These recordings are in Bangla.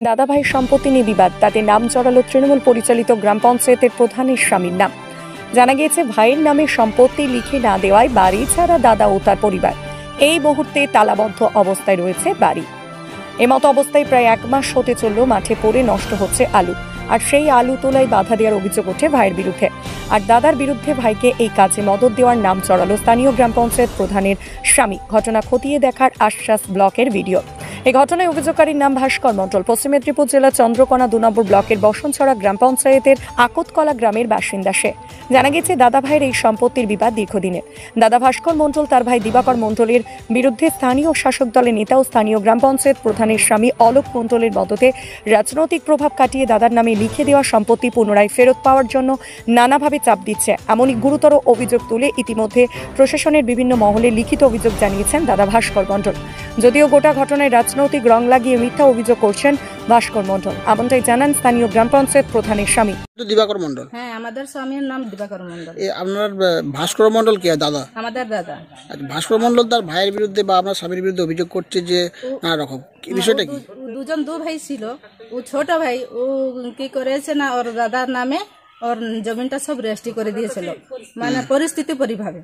দাদাভাই সম্পত্তি নিয়ে বিবাদ, তাতে নাম জড়ালো তৃণমূল পরিচালিত গ্রাম পঞ্চায়েতের প্রধানের স্বামীর নাম। জানা গিয়েছে ভাইয়ের নামে সম্পত্তি লিখে না দেওয়ায় বাড়ি ছাড়া দাদা ও তার পরিবার এই মুহূর্তে তালাবদ্ধ অবস্থায় রয়েছে বাড়ি। এমতো অবস্থায় প্রায় 1 মাস হতে চলল মাঠে পড়ে নষ্ট হচ্ছে আলু, আর সেই আলু তোলায় বাধা দেওয়ার অভিযোগ ওঠে ভাইয়ের বিরুদ্ধে। আর দাদার বিরুদ্ধে ভাইকে এই কাজে মদত দেওয়ার নাম চড়ালো স্থানীয় গ্রাম পঞ্চায়েত প্রধানের স্বামী। ঘটনা খতিয়ে দেখার আশ্বাস ব্লকের ভিডিও। এই ঘটনায় অভিযোগকারীর নাম ভাস্কর মণ্ডল, পশ্চিম মেদিনীপুর জেলা চন্দ্রকোনা 2 নম্বর ব্লকের বসনছড়া গ্রাম পঞ্চায়েতের আকতকলা গ্রামের বাসিন্দা সে। জানা গেছে দাদা ভাইয়ের এই সম্পত্তির বিবাদ দীর্ঘদিনের। দাদা ভাস্কর মণ্ডল তার ভাই দিবাকর মণ্ডলের বিরুদ্ধে স্থানীয় শাসক দলের নেতা ও স্থানীয় গ্রাম পঞ্চায়েত প্রধানের স্বামী অলোক মণ্ডলের মদতে রাজনৈতিক প্রভাব কাটিয়ে দাদার নামে লিখে দেওয়া সম্পত্তি পুনরায় ফেরত পাওয়ার জন্য নানাভাবে চাপ দিচ্ছে, এমনই গুরুতর অভিযোগ তুলে ইতিমধ্যে প্রশাসনের বিভিন্ন মহলে লিখিত অভিযোগ জানিয়েছেন দাদা ভাস্কর মণ্ডল। যদিও গোটা ঘটনায় রাজনৈতিক রং লাগিয়ে মিথ্যা অভিযোগ করছেন ভাস্কর মণ্ডল, এমনটাই জানান স্থানীয় গ্রাম পঞ্চায়েত প্রধানের স্বামী দিবাকর মণ্ডল। হ্যাঁ, আমাদের স্বামীর নাম দিবাকর মণ্ডল। আপনার ভাস্কর মণ্ডল কে দাদা? আমাদের দাদা। ভাস্কর মণ্ডল তার ভাইয়ের বিরুদ্ধে বা আপনার স্বামীর বিরুদ্ধে অভিযোগ করছে যে নানা রকম, বিষয়টা কি? দুজন দু ভাই ছিল, ও ছোট ভাই ও কি করেছে না ওর দাদার নামে ওর জমিটা সব রেজিস্ট্রি করে দিয়েছিল, মানে পরিস্থিতি পরিভাবে।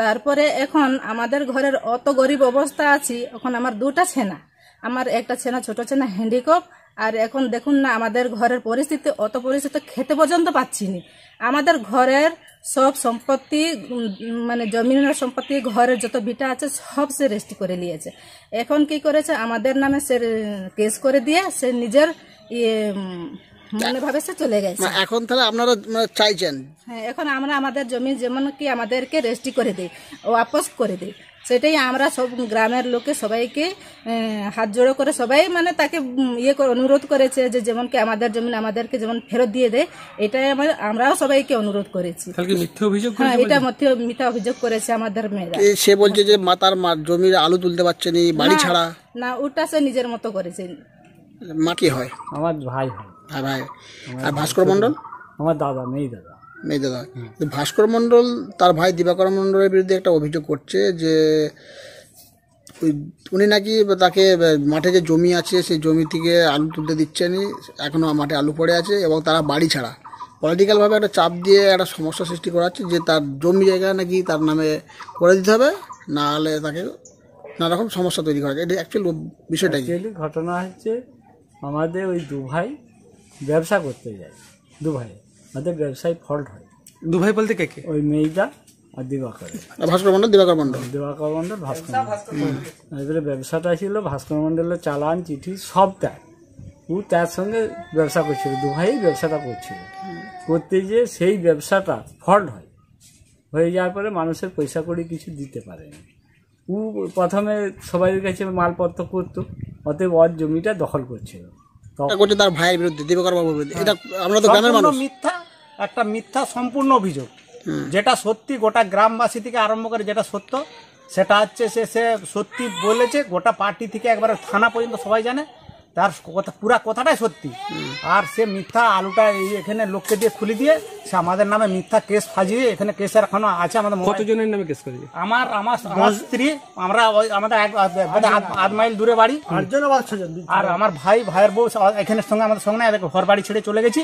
তারপরে এখন আমাদের ঘরের অত গরিব অবস্থা আছি, এখন আমার 2টা ছেনা, আমার একটা ছেনা ছোট ছেনা হ্যান্ডিক্যাপ, আর এখন দেখুন না আমাদের ঘরের পরিস্থিতি, অত পরিস্থিতি খেতে পর্যন্ত পাচ্ছি না। আমাদের ঘরের সব সম্পত্তি, মানে জমিনের সম্পত্তি, ঘরের যত ভিটা আছে সব সে রেজিস্ট্রি করে নিয়েছে। এখন কি করেছে, আমাদের নামে সে কেস করে দিয়ে সে নিজের মনে ভাবে সে চলে গেছে। এখন তাহলে আপনারা চাইছেন? হ্যাঁ, এখন আমরা আমাদের জমি যেমন কি আমাদেরকে রেজিস্ট্রি করে দিই, ওয়াপস করে দিই, সেটাই আমরা সব গ্রামের লোকে সবাইকে হাত জোড়ো করে সবাই মানে তাকে অনুরোধ করেছে যে যেমন কি আমাদের জমি আমাদেরকে যেমন ফেরত দিয়ে দেয়, এটাই আমরাও সবাইকে অনুরোধ করেছি। হ্যাঁ, এটা মিথ্যা অভিযোগ করেছে আমাদের মেয়েরা। সে বলছে যে তার জমির আলু তুলতে পারছে না, বাড়ি ছাড়া। না, ওটা সে নিজের মতো করেছে। মা কি হয়? আমার ভাই হয়। ভাই। আর ভাস্কর মণ্ডল? আমার দাদা, মেয়ে দাদা। মেয়ে দাদা। ভাস্কর মণ্ডল তার ভাই দিবাকর মণ্ডলের বিরুদ্ধে একটা অভিযোগ করছে যে উনি নাকি তাকে মাঠে যে জমি আছে সেই জমি থেকে আলু তুলতে দিচ্ছেন, এখনো মাঠে আলু পড়ে আছে, এবং তারা বাড়ি ছাড়া। পলিটিক্যালভাবে একটা চাপ দিয়ে একটা সমস্যা সৃষ্টি করা হচ্ছে যে তার জমি জায়গা নাকি তার নামে করে দিতে হবে, না হলে তাকে নানা রকম সমস্যা তৈরি করা যায়। এটা অ্যাকচুয়ালি বিষয়টা কি? ঘটনা হচ্ছে আমাদের ওই 2 ভাই ব্যবসা করতে যায়, 2 ভাই আমাদের ব্যবসায় ফল্ট হয়। 2 ভাই বলতে কে কে? ওই মেয়েটা আর দিবাকর, ভাস্কর মণ্ডল দিবাকর মণ্ডল, দিবাকর মণ্ডল ভাস্কর মণ্ডল। এবারে ব্যবসাটা ছিল ভাস্কর মণ্ডলের চালান চিঠি সব তার, ও তার সঙ্গে ব্যবসা করছিল, 2 ভাই ব্যবসাটা করছিল। করতে গিয়ে সেই ব্যবসাটা ফল্ট হয়ে যাওয়ার পরে মানুষের পয়সা কড়ি কিছু দিতে পারেনি। ও প্রথমে সবাই কাছে মালপত্র করতো, অতএব ওর জমিটা দখল করছিল। তার ভাইয়ের বিরুদ্ধে, দিবাকর বাবুর বিরুদ্ধে। এটা আমরা তো গ্রামের মানুষ। একটা মিথ্যা সম্পূর্ণ অভিযোগ, যেটা সত্যি গোটা গ্রামবাসী থেকে আরম্ভ করে যেটা সত্য সেটা হচ্ছে সে সত্যি বলেছে। গোটা পার্টি থেকে একবারে থানা পর্যন্ত সবাই জানে তার পুরা কথাটাই সত্যি। আর সে মিথ্যা আলুটা এখানে লোককে দিয়ে খুলে দিয়ে সে আমাদের নামে মিথ্যা কেস ফাজিয়ে, এখানে কেসের এখনো আছে আমাদের। কতজনের নামে কেস করেছে? আমার স্ত্রী, আমরা আমাদের 8 মাইল দূরে বাড়ি, আর আমার ভাইয়ের বউ এখানের সঙ্গে আমাদের সঙ্গে না, ঘর বাড়ি ছেড়ে চলে গেছি।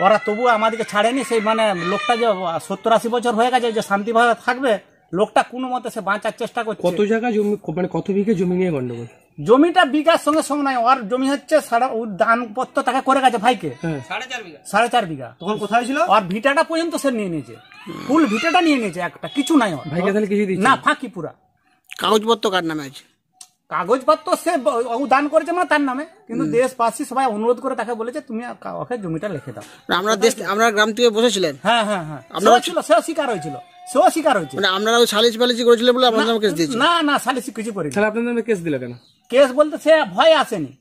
ওরা তবুও আমাদেরকে ছাড়েনি। সেই মানে লোকটা যে 70-80 বছর হয়ে গেছে, যে শান্তিভাবে থাকবে, লোকটা কোনো মতে সে বাঁচার চেষ্টা করছে। কত জায়গা জমি, মানে কত বিঘে জমি নিয়ে গন্ডগোল? জমিটা বিঘার সঙ্গে সঙ্গে নাই, ওর জমি হচ্ছে দানপত্র তাকে করে গেছে ভাইকে 4.5 বিঘা। তখন কোথায় ছিল? ওর ভিটাটা পর্যন্ত সে নিয়ে নিয়েছে, ফুল ভিটাটা নিয়ে নিয়েছে, একটা কিছু নাই ওর ভাইকে। তাহলে কিছু দিচ্ছে না, ফাঁকি পুরা। কাগজপত্র কার নামে আছে? কাগজপত্র সে দান করেছে মানে তার নামে, কিন্তু দেশবাসী সবাই অনুরোধ করে তাকে বলেছে তুমি ওকে জমিটা লিখে দাও। আমরা গ্রাম থেকে বসেছিলেন? হ্যাঁ হ্যাঁ হ্যাঁ, আপনারা ছিল, সেও স্বীকার হয়েছিল, সেও স্বীকার হয়েছে। মানে আপনারা সালিশ ফালিশি করেছিলেন বলে আপনার নামে কেস দিয়েছে? না, সালিশি কিছু করিনি। তাহলে আপনার নামে কেস দিল কেন? কেস বলতে সে ভয় আসেনি,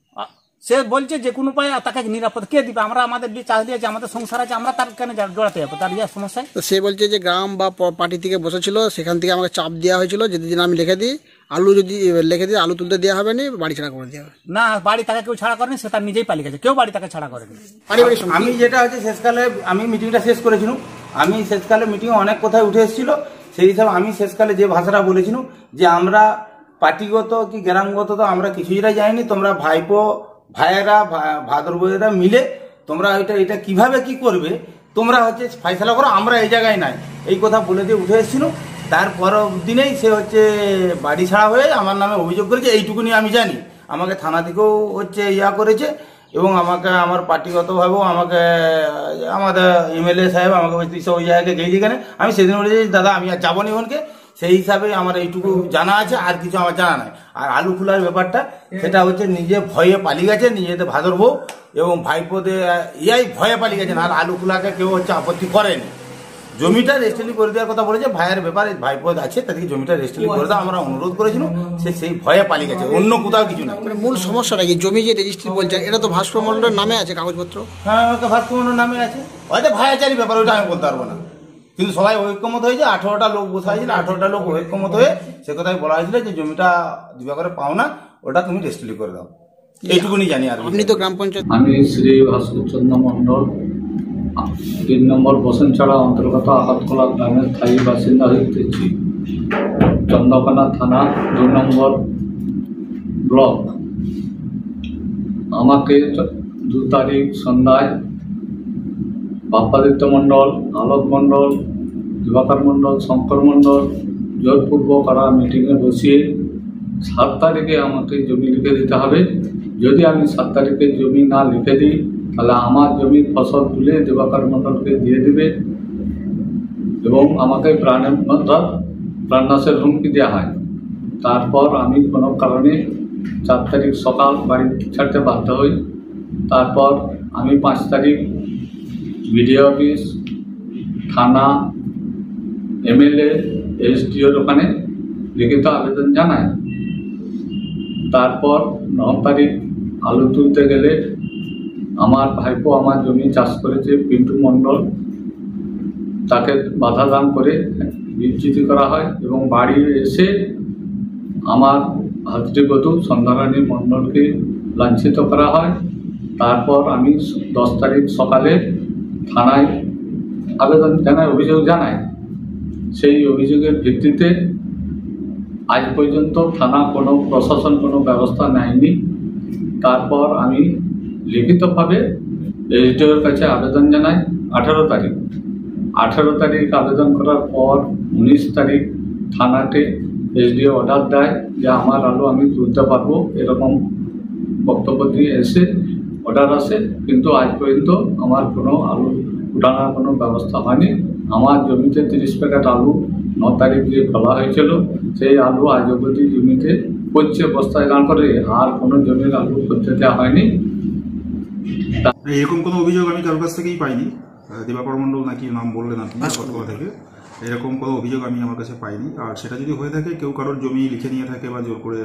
সে বলছে যে কোনো উপায়ে তাকে নিরাপদ কে দিবে, আমরা আমাদের চাষ দিয়েছি, আমাদের সংসার আছে, আমরা তার কেন জড়াতে যাবো, তার ইয়ে সমস্যা। সে বলছে যে গ্রাম বা পার্টি থেকে বসেছিল, সেখান থেকে আমাকে চাপ দেওয়া হয়েছিল যদি আমি লিখে দিই আলু, যদি লিখে দিই আলু তুলতে দেওয়া হবে না, বাড়ি ছাড়া করে দেওয়া হবে। না, বাড়ি তাকে কেউ ছাড়া করেনি, সে তার নিজেই পালিয়ে গেছে, কেউ বাড়ি তাকে ছাড়া করেনি। আমি যেটা হচ্ছে শেষকালে আমি মিটিংটা শেষ করেছিলাম, আমি শেষকালে মিটিং অনেক কথায় উঠে এসেছিল, সেই হিসাবে আমি শেষকালে যে ভাষাটা বলেছিলাম যে আমরা পার্টিগত কি গ্রামগত তো আমরা কিছুটা যাইনি, তোমরা ভাইপো ভাইয়েরা ভাদর বইয়েরা মিলে তোমরা এটা কিভাবে কি করবে তোমরা হচ্ছে ফয়সালা করো, আমরা এই জায়গায় নাই, এই কথা বলে দিয়ে উঠে এসেছিল। তারপর দিনেই সে হচ্ছে বাড়ি ছাড়া হয়ে আমার নামে অভিযোগ করেছে, এইটুকুনি আমি জানি। আমাকে থানা থেকেও হচ্ছে করেছে এবং আমাকে আমার পার্টিগতভাবেও আমাকে আমাদের এমএলএ সাহেব আমাকে বলছে ওই জায়গায় গেই যেখানে, আমি সেদিন বলেছি দাদা আমি আর যাবো নি ওনকে, সেই হিসাবে আমার এইটুকু জানা আছে, আর কিছু আমার জানা নাই। আর আলু খোলার ব্যাপারটা সেটা হচ্ছে নিজে ভয়ে পালিয়ে গেছে, নিজেতে ভাদর বউ এবং ভাইপোদে ভয়ে পালিয়ে গেছেন। আর আলু খোলাকে কেউ হচ্ছে আপত্তি করেনি। জমিটা রেজিস্ট্রি করে দেওয়ার কথা বলেছে, ভাইয়ের ব্যাপারে ভাইপোদ আছে তাদেরকে জমিটা রেজিস্ট্রি করে দেওয়া আমরা অনুরোধ করেছিলাম, সে সেই ভয়ে পালিয়ে গেছে, অন্য কোথাও কিছু না। মূল সমস্যাটা কি? জমি যে রেজিস্ট্রি বলছেন এটা তো ভাস্কর মন্ডলের নামে আছে কাগজপত্র। হ্যাঁ ভাস্কর মন্ডলের নামে আছে, হয়তো ভাইয়াচারি ব্যাপার, ওইটা আমি বলতে পারবো না। কিন্তু সবাই ঐক্যমত হয়েছে, 18টা লোক বসা হয়েছিল, 18টা লোক ঐক্যমত হয়ে সে কথাই বলা হয়েছিল যে জমিটা দিবাকরে পাও না, ওটা তুমি রেজিস্ট্রি করে দাও, এইটুকুনি জানি। আর আপনি তো গ্রাম পঞ্চায়েত। আমি শ্রী ভাস্কর চন্দ্র মন্ডল 3 নম্বর বসনছড়া অন্তর্গত আহাতকলা গ্রামের স্থায়ী বাসিন্দা হইতেছি। চন্দ্রকোনা থানা 2 নম্বর ব্লক। আমাকে 2 তারিখ সন্ধ্যায় বাপ্পাদিত্য মণ্ডল, আলোক মণ্ডল, দিবাকর মণ্ডল, শঙ্কর মণ্ডল জোরপূর্বক করা মিটিংয়ে বসিয়ে 7 তারিখে আমাকে জমি লিখে দিতে হবে। যদি আমি 7 তারিখে জমি না লিখে দিই তাহলে আমার জমির ফসল তুলে দিবাকর মণ্ডলকে দিয়ে দেবে এবং আমাকে প্রাণনাশের হুমকি দেওয়া হয়। তারপর আমি কোনো কারণে 4 তারিখ সকাল বাড়ি ছাড়তে বাধ্য হই। তারপর আমি 5 তারিখ বিডিও অফিস, থানা, এমএলএ, এসডিওর ওখানে লিখিত আবেদন জানাই। তারপর 9 তারিখ আলু তুলতে গেলে আমার ভাইপো আমার জমি চাষ করেছে পিন্টু মণ্ডল, তাকে বাধা দান করে বিচ্যুতি করা হয় এবং বাড়ি এসে আমার ভাতৃবধূ সন্ধ্যারানী মণ্ডলকে লাঞ্ছিত করা হয়। তারপর আমি 10 তারিখ সকালে থানায় আবেদন জানাই, অভিযোগ জানাই। সেই অভিযোগের ভিত্তিতে আজ পর্যন্ত থানা কোনো প্রশাসন কোনো ব্যবস্থা নেয়নি। তারপর আমি লিখিতভাবে এসডিওর কাছে আবেদন জানাই 18 তারিখ। 18 তারিখ আবেদন করার পর 19 তারিখ থানাতে এসডিও অর্ডার দেয় যে আমার আলু আমি তুলতে পারবো, এরকম বক্তব্য দিয়ে এসে অর্ডার আসে। কিন্তু আজ পর্যন্ত আমার কোনো আলু উঠানোর কোনো ব্যবস্থা হয়নি। আমার জমিতে 30 প্যাকেট আলু 9 তারিখ যে ফেলা হয়েছিল, সেই আলু আজ অবধি জমিতে পচে বস্তায় দান করে, আর কোনো জমির আলু করতে দেওয়া হয়নি। এরকম কোনো অভিযোগ আমি কারোর কাছ থেকেই পাইনি। দিবাকর মণ্ডল নাকি নাম বললেন আপনি কলকাতা থেকে, এরকম কোনো অভিযোগ আমি আমার কাছে পাইনি। আর সেটা যদি হয়ে থাকে কেউ কারোর জমি লিখে নিয়ে থাকে বা জোর করে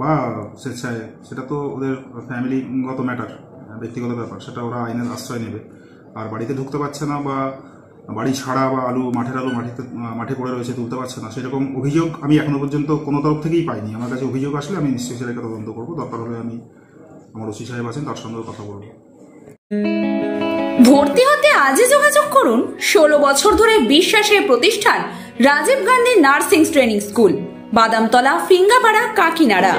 বা স্বেচ্ছায়, সেটা তো ওদের ফ্যামিলিগত ম্যাটার, ব্যক্তিগত ব্যাপার, সেটা ওরা আইনের আশ্রয় নেবে। আর বাড়িতে ঢুকতে পারছে না বা বাড়ি ছাড়া বা আলু মাঠের আলু মাঠে পড়ে রয়েছে তুলতে পারছে না, সেরকম অভিযোগ আমি এখনো পর্যন্ত কোনো তরফ থেকেই পাইনি। আমার কাছে অভিযোগ আসলে আমি নিশ্চয়ই সেটাকে তদন্ত করবো, দরকার হলে আমি আমার ওসি সাহেব আছেন তার সঙ্গে কথা বলবো। ভর্তি হতে আজই যোগাযোগ করুন 16 বছর ধরে বিশ্বাসের প্রতিষ্ঠান Rajiv Gandhi nursing training school, Badamtala, Phingapara, Kakinara.